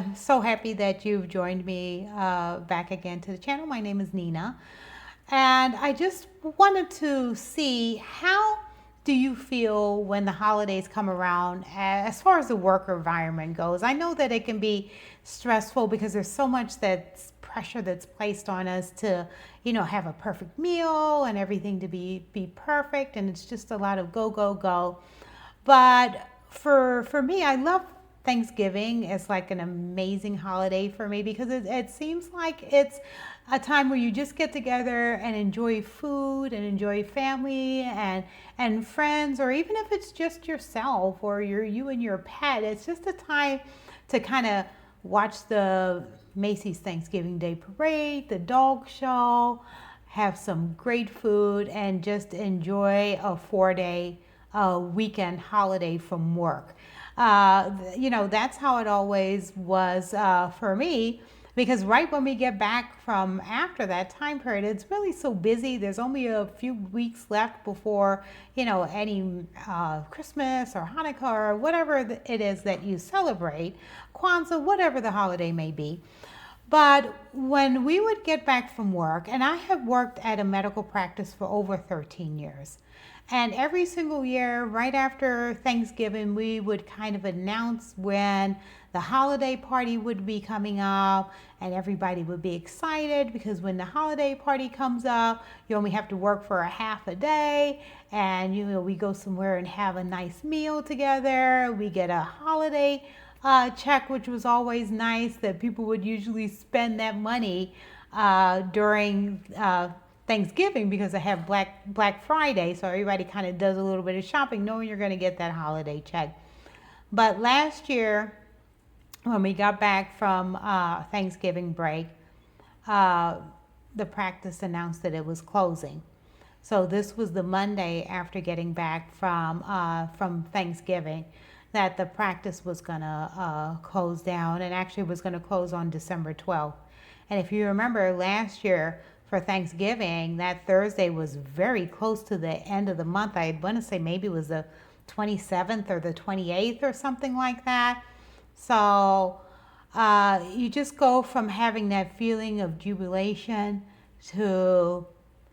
I'm so happy that you've joined me back again to the channel. My name is Nina, and I just wanted to see how do you feel when the holidays come around as far as the work environment goes. I know that it can be stressful because there's so much that's pressure that's placed on us to, have a perfect meal and everything to be perfect, and it's just a lot of go go go. But for me, I love Thanksgiving. It's like an amazing holiday for me because it seems like it's a time where you just get together and enjoy food and enjoy family and friends, or even if it's just yourself or you and your pet. It's just a time to kind of watch the Macy's Thanksgiving Day Parade, the dog show, have some great food, and just enjoy a 4 day weekend holiday from work. That's how it always was for me. Because right when we get back from after that time period, it's really so busy. There's only a few weeks left before, any Christmas or Hanukkah or whatever it is that you celebrate, Kwanzaa, whatever the holiday may be. But when we would get back from work, and I have worked at a medical practice for over 13 years, and every single year, right after Thanksgiving, we would kind of announce when the holiday party would be coming up, and everybody would be excited because when the holiday party comes up, you only have to work for a half a day, and we go somewhere and have a nice meal together. We get a holiday check, which was always nice that people would usually spend that money during Thanksgiving because I have Black Friday, so everybody kind of does a little bit of shopping knowing you're going to get that holiday check. But last year, when we got back from Thanksgiving break, the practice announced that it was closing. So this was the Monday after getting back from Thanksgiving that the practice was going to close down, and actually was going to close on December 12th. And if you remember last year for Thanksgiving, that Thursday was very close to the end of the month. I want to say maybe it was the 27th or the 28th or something like that. So you just go from having that feeling of jubilation to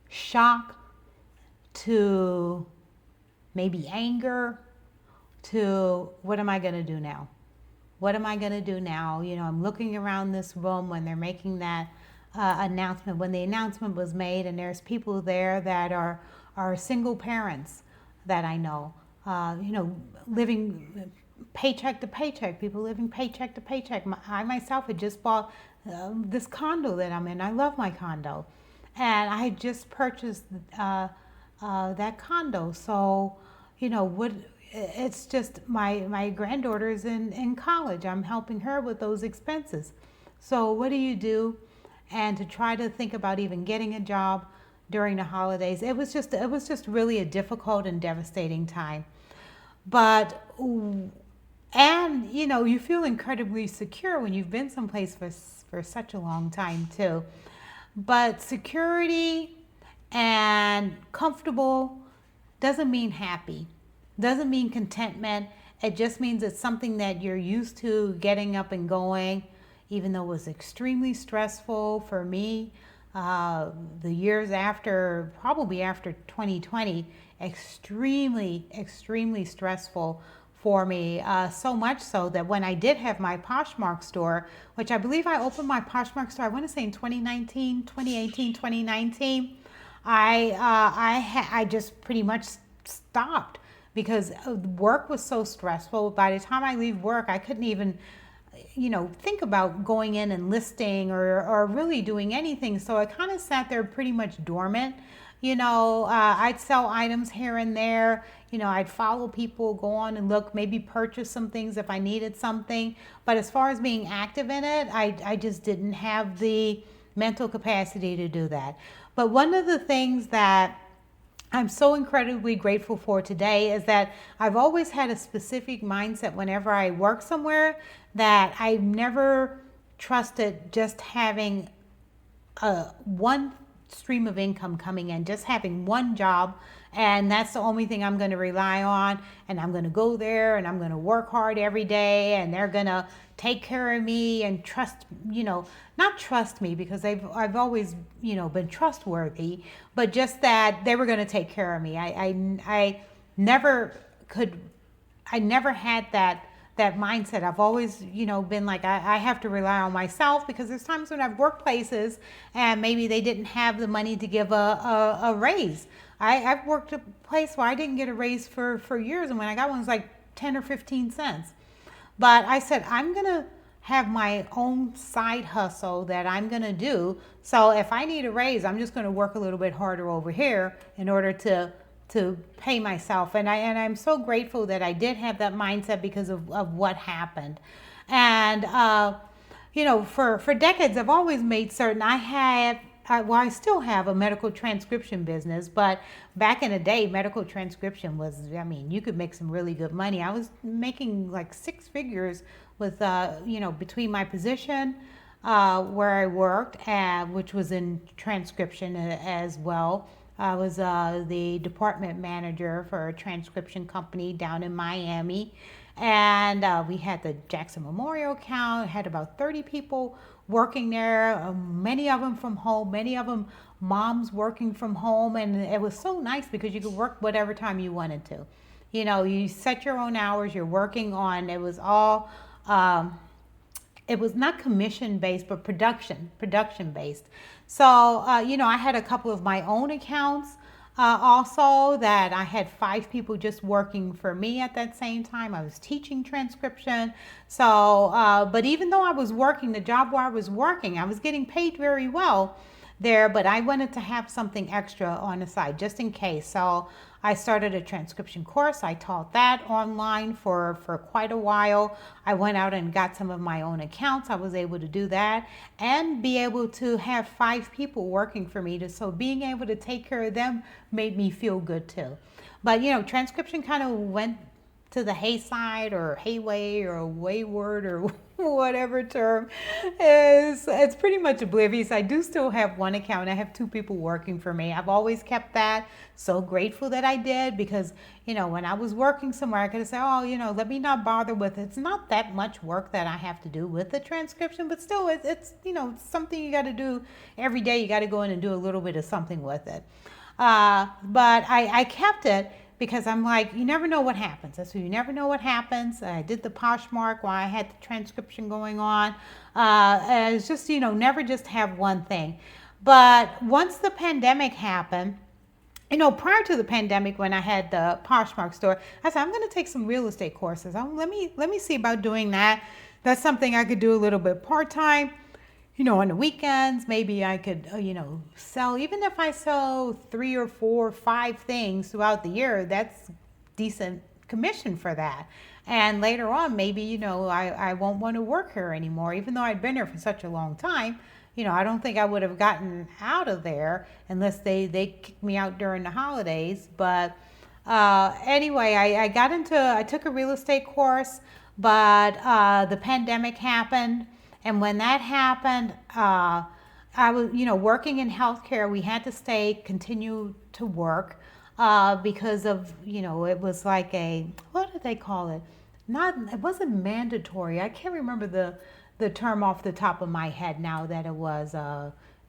shock to maybe anger to what am I going to do now? What am I going to do now? I'm looking around this room when they're making that announcement, when the announcement was made, and there's people there that are single parents that I know, living paycheck to paycheck, people living paycheck to paycheck. I myself had just bought this condo that I'm in. I love my condo. And I had just purchased that condo. So, what it's just my granddaughter's in college. I'm helping her with those expenses. So what do you do? And to try to think about even getting a job during the holidays, it was just really a difficult and devastating time. But you feel incredibly secure when you've been someplace for such a long time too. But security and comfortable doesn't mean happy, doesn't mean contentment. It just means it's something that you're used to getting up and going, even though it was extremely stressful for me. The years after, probably after 2020, extremely stressful for me. So much so that when I did have my Poshmark store, which I believe I opened my Poshmark store, I want to say in 2019, 2018, 2019, I just pretty much stopped because work was so stressful. By the time I leave work, I couldn't even, think about going in and listing or really doing anything. So I kind of sat there pretty much dormant. I'd sell items here and there. I'd follow people, go on and look, maybe purchase some things if I needed something. But as far as being active in it, I just didn't have the mental capacity to do that. But one of the things that I'm so incredibly grateful for today is that I've always had a specific mindset whenever I work somewhere that I've never trusted just having one stream of income coming in, just having one job and that's the only thing I'm going to rely on, and I'm going to go there and I'm going to work hard every day, and they're going to take care of me and trust, not trust me because I've always, been trustworthy, but just that they were going to take care of me. I never could, I never had that mindset. I've always, been like, I have to rely on myself, because there's times when I've worked places and maybe they didn't have the money to give a raise. I've worked a place where I didn't get a raise for years, and when I got one, it was like 10 or 15 cents. But I said, I'm going to have my own side hustle that I'm going to do. So if I need a raise, I'm just going to work a little bit harder over here in order to pay myself. And I'm so grateful that I did have that mindset because of what happened. And, for decades, I've always made certain I still have a medical transcription business, but back in the day, medical transcription was, you could make some really good money. I was making like six figures with, between my position where I worked, which was in transcription as well. I was the department manager for a transcription company down in Miami. And we had the Jackson Memorial Count, had about 30 people working there, many of them from home, many of them moms working from home. And it was so nice because you could work whatever time you wanted to. You set your own hours, you're working on, it was all, it was not commission based, but production based. So, I had a couple of my own accounts also, that I had 5 people just working for me at that same time. I was teaching transcription. So, but even though I was working the job where I was working, I was getting paid very well there, but I wanted to have something extra on the side just in case. So I started a transcription course. I taught that online for quite a while. I went out and got some of my own accounts. I was able to do that and be able to have 5 people working for me. So being able to take care of them made me feel good too. But transcription kind of went to the hayside or hayway or wayward or whatever term is. It's pretty much oblivious. I do still have one account. I have 2 people working for me. I've always kept that. So grateful that I did, because when I was working somewhere, I could have said, let me not bother with it. It's not that much work that I have to do with the transcription, but still it's something you got to do every day. You got to go in and do a little bit of something with it. But I kept it, because I'm like, you never know what happens. So you never know what happens. I did the Poshmark while I had the transcription going on. And it's just, never just have one thing. But once the pandemic happened, prior to the pandemic, when I had the Poshmark store, I said, I'm going to take some real estate courses. Let me see about doing that. That's something I could do a little bit part-time. On the weekends, maybe I could, sell, even if I sell 3 or 4 or 5 things throughout the year, that's decent commission for that. And later on, maybe, I won't want to work here anymore, even though I'd been here for such a long time. I don't think I would have gotten out of there unless they kicked me out during the holidays. But anyway, I took a real estate course, but the pandemic happened. And when that happened, I was, working in healthcare. We had to continue to work because of, it was like what did they call it? It wasn't mandatory. I can't remember the term off the top of my head now that it was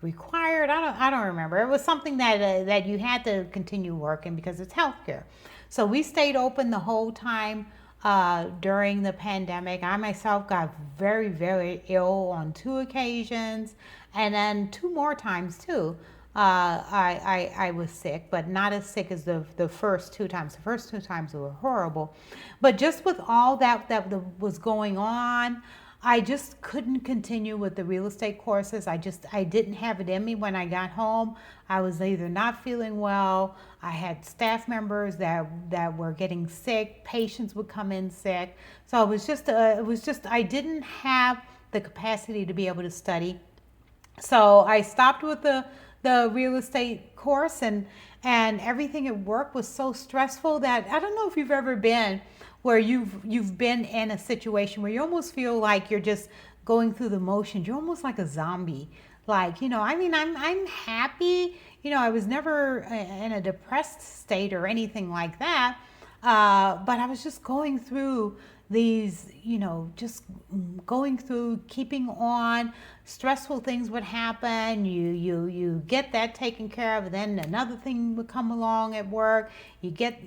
required. I don't remember. It was something that you had to continue working because it's healthcare. So we stayed open the whole time. During the pandemic, I myself got very, very ill on 2 occasions, and then 2 more times too. I was sick, but not as sick as the first 2 times. The first 2 times were horrible, but just with all that was going on, I just couldn't continue with the real estate courses. I didn't have it in me when I got home. I was either not feeling well. I had staff members that were getting sick. Patients would come in sick. So it was just I didn't have the capacity to be able to study. So I stopped with the real estate course, and everything at work was so stressful that I don't know if you've ever been where you've been in a situation where you almost feel like you're just going through the motions. You're almost like a zombie. Like, I'm happy. I was never in a depressed state or anything like that. But I was just going through these, just going through, keeping on. Stressful things would happen. You get that taken care of. Then another thing would come along at work. You get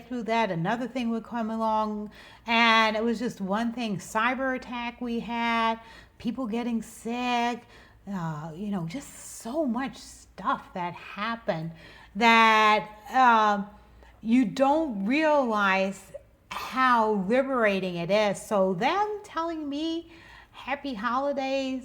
through that. Another thing would come along, and it was just one thing. Cyber attack we had. People getting sick. Just so much stuff that happened that you don't realize how liberating it is. So them telling me happy holidays,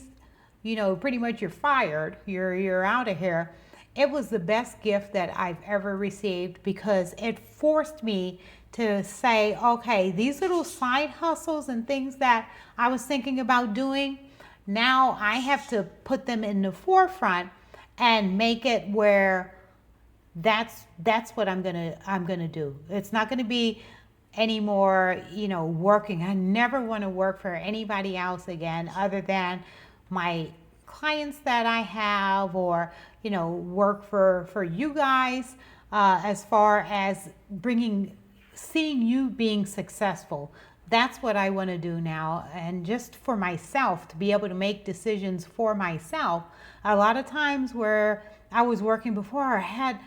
pretty much you're fired, you're out of here. It was the best gift that I've ever received because it forced me to say, okay, these little side hustles and things that I was thinking about doing, now I have to put them in the forefront and make it where that's what I'm gonna do. It's not gonna be anymore, working. I never want to work for anybody else again other than my clients that I have, or work for you guys, as far as seeing you being successful. That's what I want to do now, and just for myself, to be able to make decisions for myself. A lot of times where I was working before, I had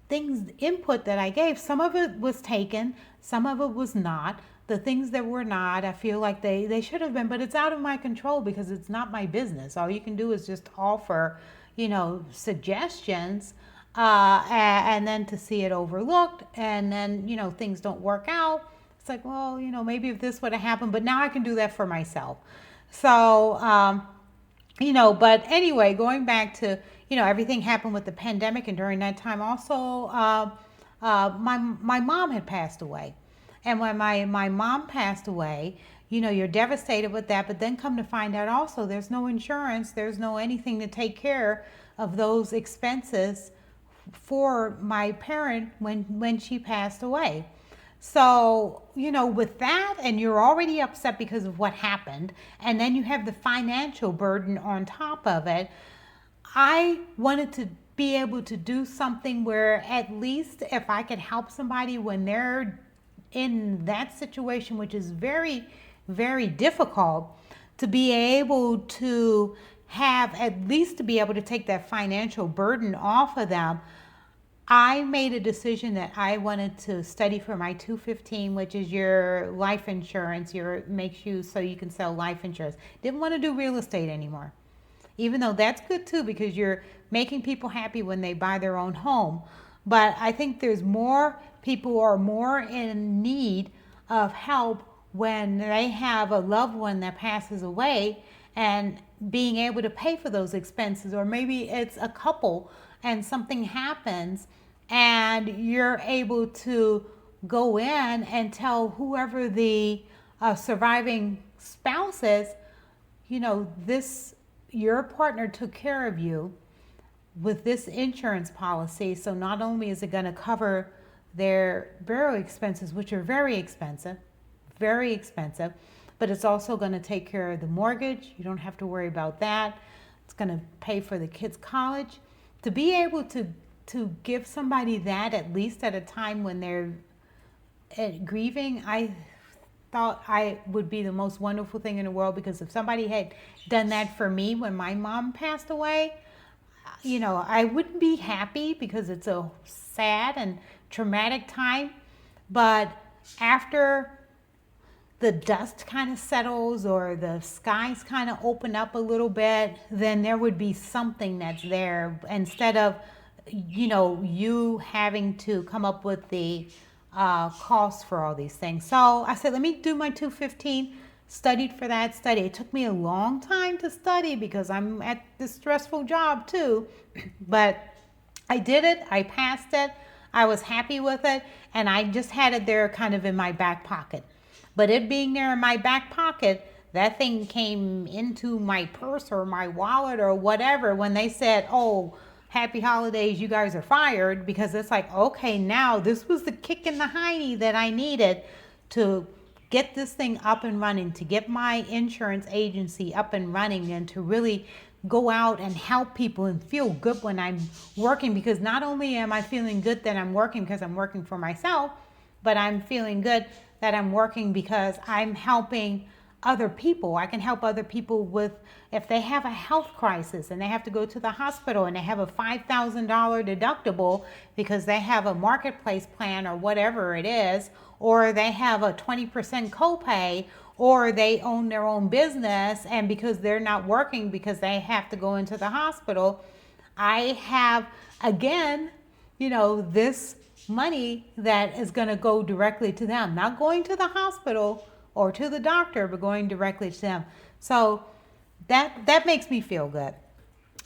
things, input that I gave, some of it was taken, some of it was not. The things that were not, I feel like they should have been, but it's out of my control because it's not my business. All you can do is just offer, suggestions, and then to see it overlooked, and then, things don't work out. It's like, well, maybe if this would have happened, but now I can do that for myself. So, but anyway, going back to, everything happened with the pandemic, and during that time also, my mom had passed away. And when my mom passed away, you're devastated with that, but then come to find out also there's no insurance, there's no anything to take care of those expenses for my parent when she passed away. So, with that, and you're already upset because of what happened, and then you have the financial burden on top of it, I wanted to be able to do something where at least if I could help somebody when they're in that situation, which is very, very difficult, to be able to have, at least to be able to take that financial burden off of them. I made a decision that I wanted to study for my 215, which is your life insurance, makes you so you can sell life insurance. Didn't want to do real estate anymore. Even though that's good too, because you're making people happy when they buy their own home. But I think there's more people who are more in need of help when they have a loved one that passes away, and being able to pay for those expenses. Or maybe it's a couple and something happens and you're able to go in and tell whoever the surviving spouse is, your partner took care of you with this insurance policy. So not only is it going to cover their burial expenses, which are very expensive, but it's also going to take care of the mortgage. You don't have to worry about that. It's going to pay for the kids' college. To be able to give somebody that, at least at a time when they're grieving, I thought I would be the most wonderful thing in the world, because if somebody had done that for me when my mom passed away, I wouldn't be happy because it's a sad and traumatic time. But after the dust kind of settles or the skies kind of open up a little bit, then there would be something that's there, instead of, you having to come up with the cost for all these things. So I said, let me do my 215, studied for that study. It took me a long time to study because I'm at this stressful job too, but I did it, I passed it, I was happy with it, and I just had it there kind of in my back pocket. But it being there in my back pocket, that thing came into my purse or my wallet or whatever when they said, oh, happy holidays, you guys are fired. Because it's like, okay, now this was the kick in the hiney that I needed to get this thing up and running, to get my insurance agency up and running, and to really go out and help people and feel good when I'm working, because not only am I feeling good that I'm working because I'm working for myself, but I'm feeling good that I'm working because I'm helping other people. I can help other people with, if they have a health crisis and they have to go to the hospital and they have a $5,000 deductible because they have a marketplace plan or whatever it is, or they have a 20% copay, or they own their own business and because they're not working because they have to go into the hospital, I have, again, this money that is going to go directly to them, not going to the hospital or to the doctor, but going directly to them. So that makes me feel good.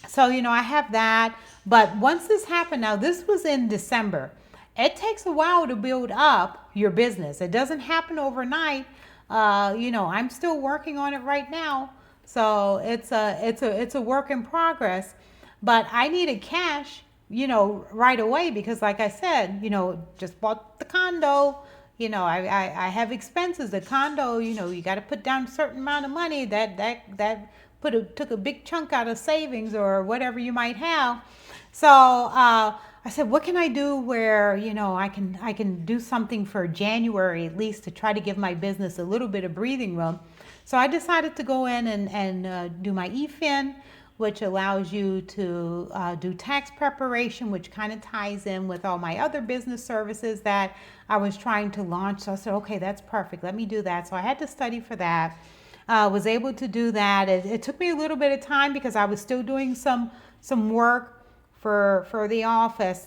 So, I have that. But once this happened, now this was in December. It takes a while to build up your business. It doesn't happen overnight. I'm still working on it right now. So it's a work in progress. But I needed cash, right away because, like I said, just bought the condo. I have expenses. The condo, you got to put down a certain amount of money. That took a big chunk out of savings or whatever you might have. So I said, what can I do where I can do something for January at least to try to give my business a little bit of breathing room. So I decided to go in and do my EFIN, which allows you to do tax preparation, which kind of ties in with all my other business services that I was trying to launch. So I said, okay, that's perfect. Let me do that. So I had to study for that. Was able to do that. It took me a little bit of time because I was still doing some work for the office,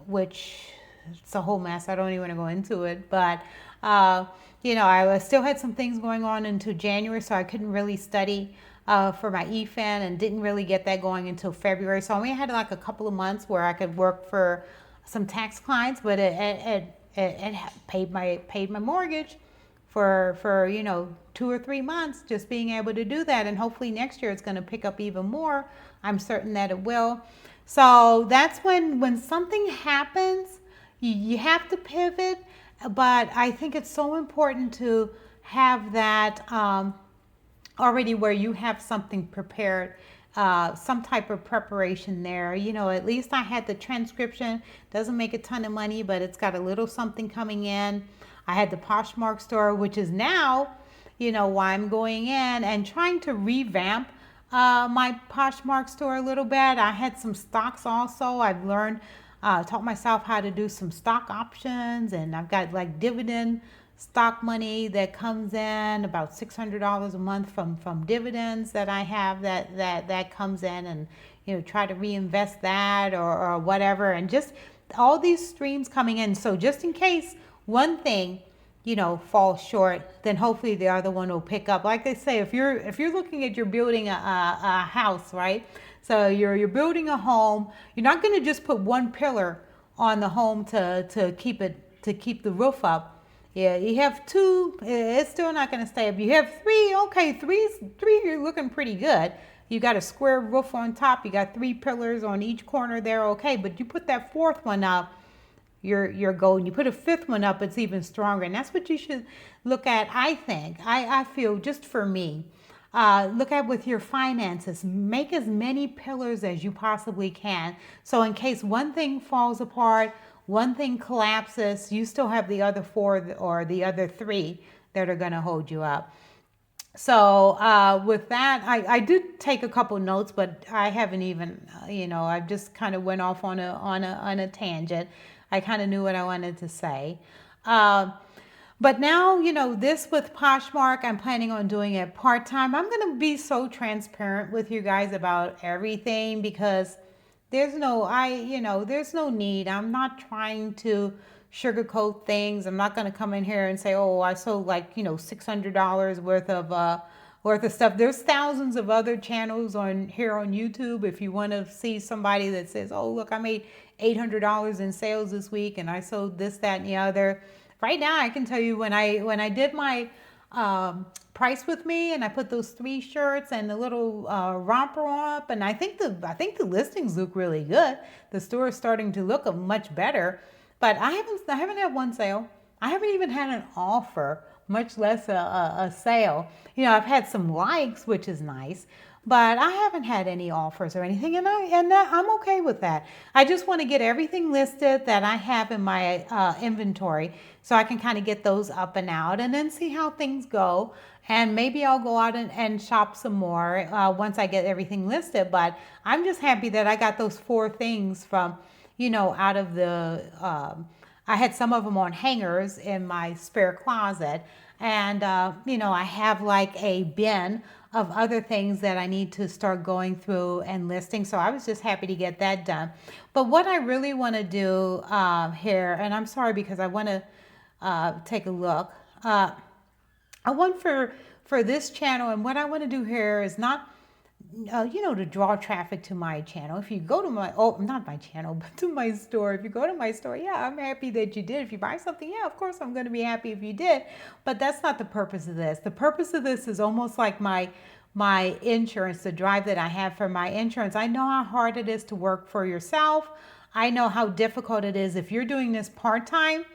which it's a whole mess. I don't even want to go into it. But, I still had some things going on into January, so I couldn't really study for my EFIN and didn't really get that going until February. So I only had like a couple of months where I could work for some tax clients, but it paid my mortgage for 2 or 3 months, just being able to do that. And hopefully next year it's going to pick up even more. I'm certain that it will. So that's when something happens, you have to pivot. But I think it's so important to have that already where you have something prepared, some type of preparation there. At least I had the transcription. Doesn't make a ton of money, but it's got a little something coming in. I had the Poshmark store, which is now, why I'm going in and trying to revamp my Poshmark store a little bit. I had some stocks also. I've learned, taught myself how to do some stock options, and I've got like dividend stock money that comes in, about $600 a month from dividends that I have that comes in, and try to reinvest that or whatever, and just all these streams coming in. So just in case one thing falls short, then hopefully the other one will pick up. Like they say, if you're looking at, you're building a house, right? So you're building a home. You're not going to just put one pillar on the home to keep the roof up. Yeah, you have two, it's still not going to stay up. You have three, okay, three, you're looking pretty good. You got a square roof on top. You got 3 pillars on each corner there, okay. But you put that 4th one up, you're golden. You put a 5th one up, it's even stronger. And that's what you should look at, I think. I feel, just for me, look at with your finances. Make as many pillars as you possibly can. So in case one thing falls apart, one thing collapses, you still have the other 4 or the other 3 that are going to hold you up. So with that, I did take a couple notes, but I haven't even, I just kind of went off on a tangent. I kind of knew what I wanted to say. But now, this with Poshmark, I'm planning on doing it part-time. I'm going to be so transparent with you guys about everything because there's no need. I'm not trying to sugarcoat things. I'm not going to come in here and say, oh, I sold like, $600 worth of stuff. There's thousands of other channels here on YouTube. If you want to see somebody that says, oh, look, I made $800 in sales this week and I sold this, that, and the other. Right now, I can tell you when I did my price with me and I put those 3 shirts and the little romper up, and I think the listings look really good. The store is starting to look much better, but I haven't had one sale. I haven't even had an offer, much less a sale. I've had some likes, which is nice, but I haven't had any offers or anything, and I'm okay with that. I just want to get everything listed that I have in my inventory, so I can kind of get those up and out, and then see how things go. And maybe I'll go out and shop some more once I get everything listed. But I'm just happy that I got those four things from, out of the. I had some of them on hangers in my spare closet, and I have like a bin of other things that I need to start going through and listing. So I was just happy to get that done. But what I really want to do here, and I'm sorry because I want to take a look. I want for this channel, and what I want to do here is not to draw traffic to my channel. If you go to my, not my channel, but to my store, if you go to my store, yeah, I'm happy that you did. If you buy something, yeah, of course I'm going to be happy if you did. But that's not the purpose of this. The purpose of this is almost like my insurance, the drive that I have for my insurance. I know how hard it is to work for yourself. I know how difficult it is if you're doing this part-time.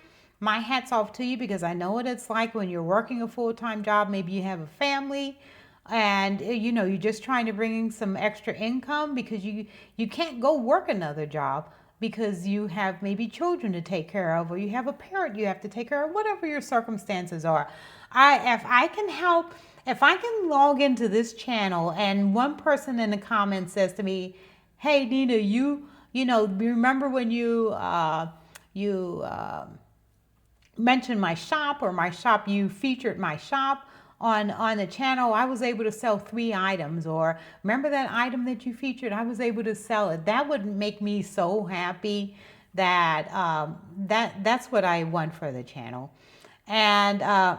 My hat's off to you, because I know what it's like when you're working a full-time job. Maybe you have a family, and you're just trying to bring in some extra income, because you can't go work another job because you have maybe children to take care of, or you have a parent you have to take care of, whatever your circumstances are. If I can help, if I can log into this channel and one person in the comments says to me, hey Nina, you remember when you mentioned my shop, or my shop, you featured my shop on the channel, I was able to sell 3 items, or remember that item that you featured, I was able to sell it. That would make me so happy. That's what I want for the channel. And I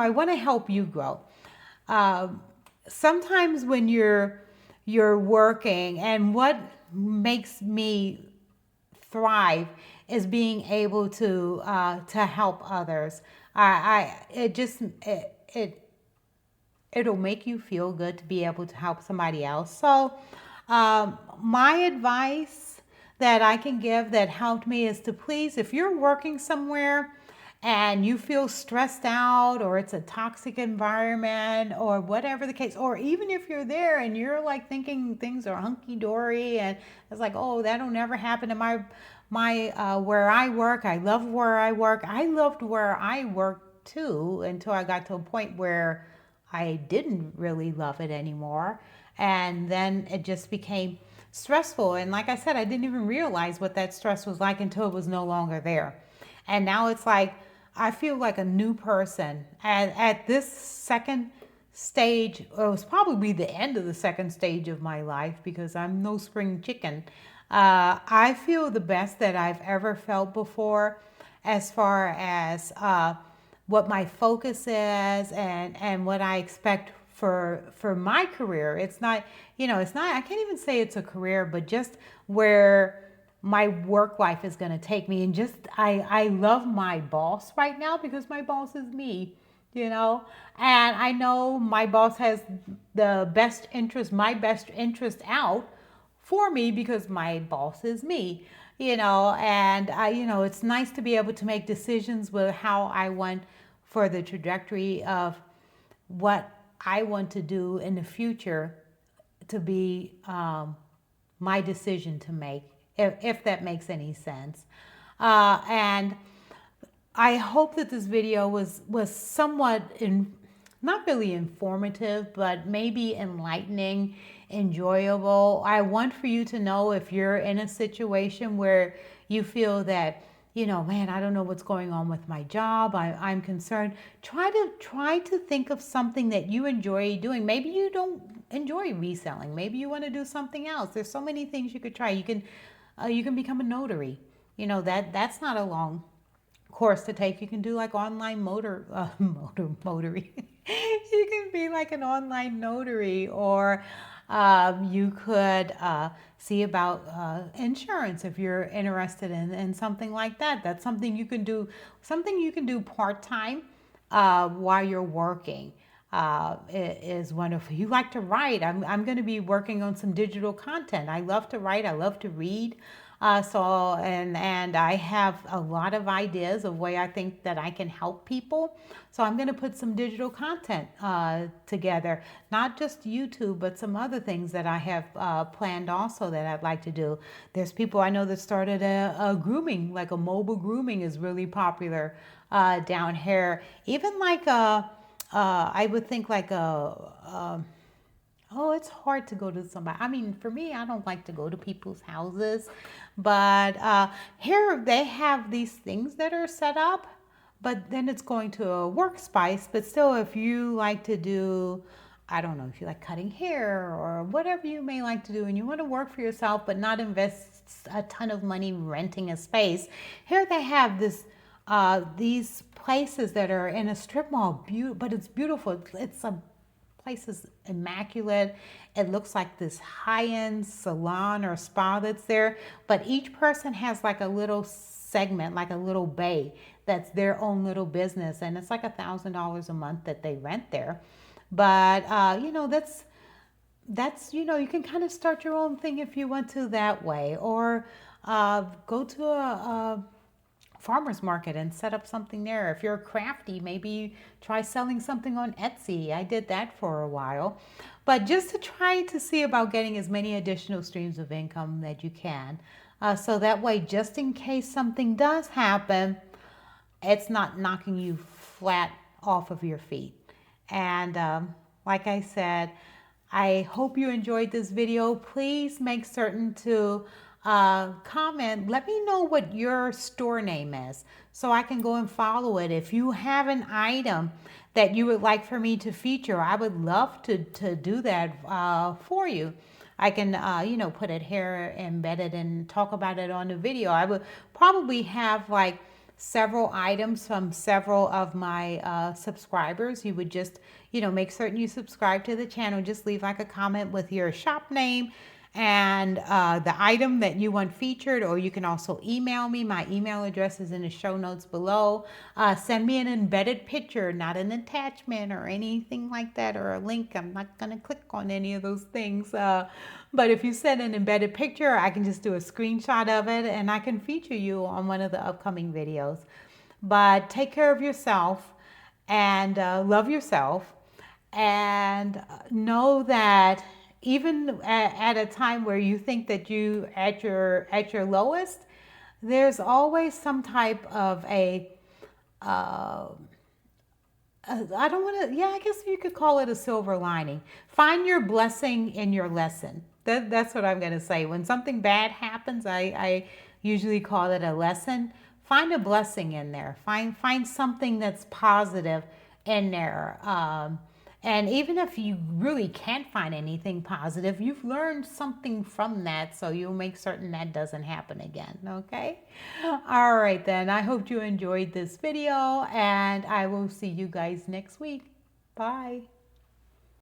want to help you grow. Sometimes when you're working, and what makes me thrive is being able to help others. It'll make you feel good to be able to help somebody else. So my advice that I can give that helped me is to please, if you're working somewhere and you feel stressed out, or it's a toxic environment, or whatever the case, or even if you're there and you're like thinking things are hunky-dory, and it's like, oh, that'll never happen to my where I work. I love where I work. I loved where I worked too, until I got to a point where I didn't really love it anymore. And then it just became stressful. And like I said, I didn't even realize what that stress was like until it was no longer there. And now it's like, I feel like a new person. And at this second stage, it was probably the end of the second stage of my life, because I'm no spring chicken. I feel the best that I've ever felt before, as far as what my focus is, and what I expect for my career. It's not, I can't even say it's a career, but just where my work life is going to take me. And just, I love my boss right now, because my boss is me, and I know my boss has my best interest out for me, because my boss is me, and it's nice to be able to make decisions with how I want for the trajectory of what I want to do in the future, to be my decision to make, if that makes any sense. And I hope that this video was somewhat not really informative, but maybe enlightening, enjoyable. I want for you to know, if you're in a situation where you feel that, man, I don't know what's going on with my job, I'm concerned. Try to think of something that you enjoy doing. Maybe you don't enjoy reselling. Maybe you want to do something else. There's so many things you could try. You can become a notary. That's not a long course to take. You can do like online notary. You can be like an online notary, or you could see about insurance if you're interested in something like that. That's something you can do. Something you can do part-time while you're working. Is wonderful. You like to write. I'm going to be working on some digital content. I love to write. I love to read. And I have a lot of ideas of way I think that I can help people. So I'm going to put some digital content together, not just YouTube, but some other things that I have planned also that I'd like to do. There's people I know that started a grooming, like a mobile grooming is really popular down here. Even like I would think like oh, it's hard to go to somebody. I mean, for me, I don't like to go to people's houses, but here they have these things that are set up, but then it's going to a workspace. But still, if you like to do, I don't know, if you like cutting hair or whatever you may like to do, and you want to work for yourself but not invest a ton of money renting a space, here they have these places that are in a strip mall, but it's beautiful. It's a place is immaculate. It looks like this high-end salon or spa that's there, but each person has like a little segment, like a little bay that's their own little business, and it's like $1,000 a month that they rent there. But that's you can kind of start your own thing if you want to that way, or go to a farmer's market and set up something there. If you're crafty, maybe try selling something on Etsy. I did that for a while. But just to try to see about getting as many additional streams of income that you can. So that way, just in case something does happen, it's not knocking you flat off of your feet. And like I said, I hope you enjoyed this video. Please make certain to comment. Let me know what your store name is so I can go and follow it. If you have an item that you would like for me to feature, I would love to do that for you. I can, put it here, embed it, and talk about it on the video. I would probably have like several items from several of my subscribers. You would just, make certain you subscribe to the channel. Just leave like a comment with your shop name and the item that you want featured, or you can also email me. My email address is in the show notes below. Send me an embedded picture, not an attachment or anything like that, or a link. I'm not going to click on any of those things. But if you send an embedded picture, I can just do a screenshot of it and I can feature you on one of the upcoming videos. But take care of yourself and love yourself, and know that even at a time where you think that you at your lowest, there's always some type of I don't want to, yeah, I guess you could call it a silver lining. Find your blessing in your lesson. That's what I'm going to say. When something bad happens, I usually call it a lesson. Find a blessing in there. Find something that's positive in there. And even if you really can't find anything positive, you've learned something from that, so you'll make certain that doesn't happen again, okay? All right then, I hope you enjoyed this video, and I will see you guys next week. Bye.